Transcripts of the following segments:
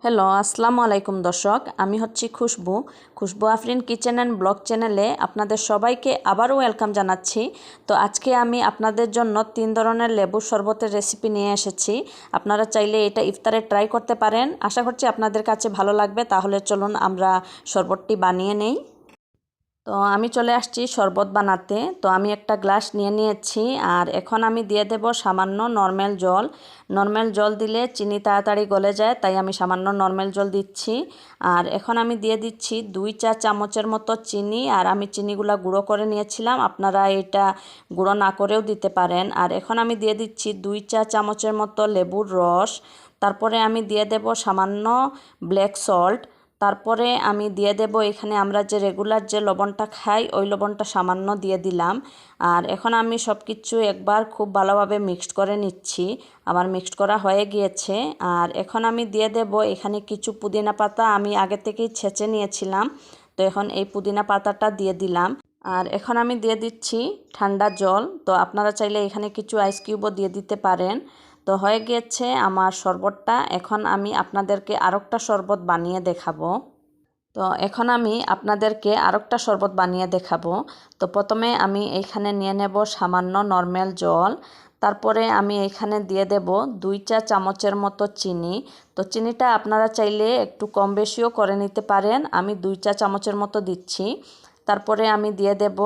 Hello আসসালামু আলাইকুম দর্শক, আমি হচ্ছি খুশবু আফরিন কিচেন অ্যান্ড ব্লগ চ্যানেলে আপনাদের সবাইকে আবারও ওয়েলকাম জানাচ্ছি। তো আজকে আমি আপনাদের জন্য 3 ধরনের লেবুর শরবতের রেসিপি নিয়ে এসেছি। আপনারা চাইলে এটা ইফতারে ট্রাই করতে পারেন। আশা করছি আপনাদের কাছে ভালো লাগবে। তাহলে চলুন আমরা শরবতটি বানিয়ে নেই। তো আমি চলে আসছি শরবত বানাতে। তো আমি একটা গ্লাস নিয়ে নিয়েছি, আর এখন আমি দিয়ে দেব সামান্য নরমাল জল। নরমাল জল দিলে চিনি তাড়াতাড়ি গলে যায়, তাই আমি সামান্য নরমাল জল দিচ্ছি। আর এখন আমি দিয়ে দিচ্ছি 2 চা চামচের মতো চিনি, আর আমি চিনিগুলো গুঁড়ো করে নিয়েছিলাম, আপনারা এটা গুঁড়ো না করেও দিতে পারেন। আর এখন আমি দিয়ে দিচ্ছি 2 চা চামচের মতো লেবুর রস। তারপরে আমি দিয়ে দেব সামান্য ব্ল্যাক সল্ট। তারপরে আমি দিয়ে দেব এখানে আমরা যে রেগুলার যে লবণটা খাই ওই লবণটা সামান্য দিয়ে দিলাম। আর এখন আমি সব কিছু একবার খুব ভালোভাবে মিক্সড করে নিচ্ছি। আমার মিক্সড করা হয়ে গিয়েছে। আর এখন আমি দিয়ে দেব এখানে কিছু পুদিনা পাতা, আমি আগে থেকেই ছেঁচে নিয়েছিলাম। তো এখন এই পুদিনা পাতাটা দিয়ে দিলাম। আর এখন আমি দিয়ে দিচ্ছি ঠান্ডা জল। তো আপনারা চাইলে এখানে কিছু আইস কিউবও দিয়ে দিতে পারেন। তো হয়ে গিয়েছে আমার শরবতটা। এখন আমি আপনাদেরকে আরেকটা শরবত বানিয়ে দেখাবো। তো এখন আমি আপনাদেরকে আরেকটা শরবত বানিয়ে দেখাবো। তো প্রথমে আমি এইখানে নিয়ে নেব সামান্য নরমাল জল। তারপরে আমি এইখানে দিয়ে দেব 2 চা চামচের মতো চিনি। তো চিনিটা আপনারা চাইলে একটু কম বেশিও করে নিতে পারেন। আমি 2 চা চামচের মতো দিচ্ছি। তারপরে আমি দিয়ে দেব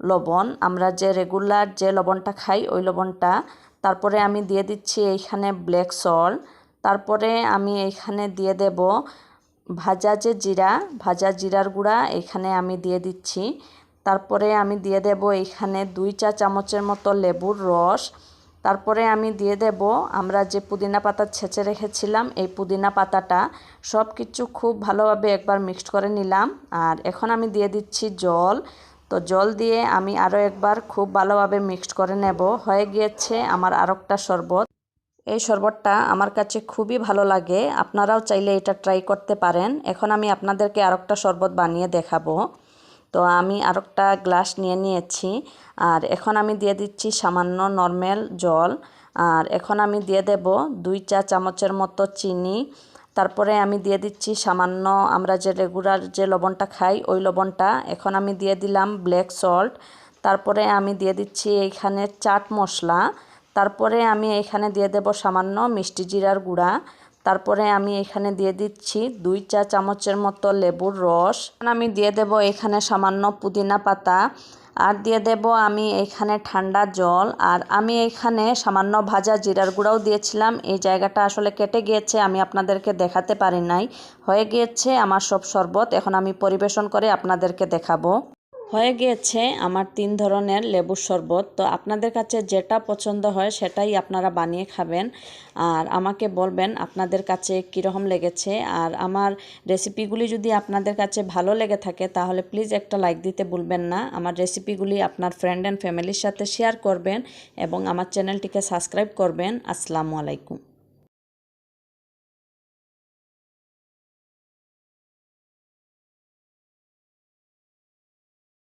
লবণ, আমরা যে রেগুলার যে লবণটা খাই ওই লবণটা। তারপরে আমি দিয়ে দিচ্ছি এইখানে ব্ল্যাক সল্ট। তারপরে আমি এইখানে দিয়ে দেব ভাজা জিরার গুঁড়া এখানে আমি দিয়ে দিচ্ছি। তারপরে আমি দিয়ে দেব এইখানে 2 চা চামচের মতো লেবুর রস। তারপরে আমি দিয়ে দেব আমরা যে পুদিনা পাতা ছেঁচে রেখেছিলাম এই পুদিনা পাতাটা। সব কিছু খুব ভালোভাবে একবার মিক্সড করে নিলাম। আর এখন আমি দিয়ে দিচ্ছি জল। তো জল দিয়ে আমি আরও একবার খুব ভালোভাবে মিক্সড করে নেব। হয়ে গিয়েছে আমার আরেকটা শরবত। এই শরবতটা আমার কাছে খুবই ভালো লাগে, আপনারাও চাইলে এটা ট্রাই করতে পারেন। এখন আমি আপনাদেরকে আরেকটা শরবত বানিয়ে দেখাবো। তো আমি আরেকটা গ্লাস নিয়ে নিয়েছি। আর এখন আমি দিয়ে দিচ্ছি সামান্য নরমাল জল। আর এখন আমি দিয়ে দেব 2 চা চামচের মতো চিনি। তারপরে আমি দিয়ে দিচ্ছি সামান্য আমরা যে রেগুলার যে লবণটা খাই ওই লবণটা। এখন আমি দিয়ে দিলাম ব্ল্যাক সল্ট। তারপরে আমি দিয়ে দিচ্ছি এইখানে চাট মশলা। তারপরে আমি এখানে দিয়ে দেব সামান্য মিষ্টি জিরার গুঁড়া। তারপরে আমি এখানে দিয়ে দিচ্ছি 2 চা চামচের মতো লেবুর রস। আমি দিয়ে দেব এখানে সামান্য পুদিনা পাতা। আর দিয়ে দেব আমি এখানে ঠান্ডা জল। আর আমি এখানে সামান্য ভাজা জিরার গুঁড়াও দিয়েছিলাম। এই জায়গাটা আসলে কেটে গিয়েছে, আমি আপনাদেরকে দেখাতে পারি নাই। হয়ে গিয়েছে আমার সব শরবত। এখন আমি পরিবেশন করে আপনাদেরকে দেখাবো। হয়ে গিয়েছে আমার 3 ধরনের লেবুর শরবত। তো আপনাদের কাছে যেটা পছন্দ হয় সেটাই আপনারা বানিয়ে খাবেন। আর আমাকে বলবেন আপনাদের কাছে কীরকম লেগেছে। আর আমার রেসিপিগুলি যদি আপনাদের কাছে ভালো লেগে থাকে তাহলে প্লিজ একটা লাইক দিতে ভুলবেন না। আমার রেসিপিগুলি আপনার ফ্রেন্ড অ্যান্ড ফ্যামিলির সাথে শেয়ার করবেন এবং আমার চ্যানেলটিকে সাবস্ক্রাইব করবেন। আসসালামু আলাইকুম।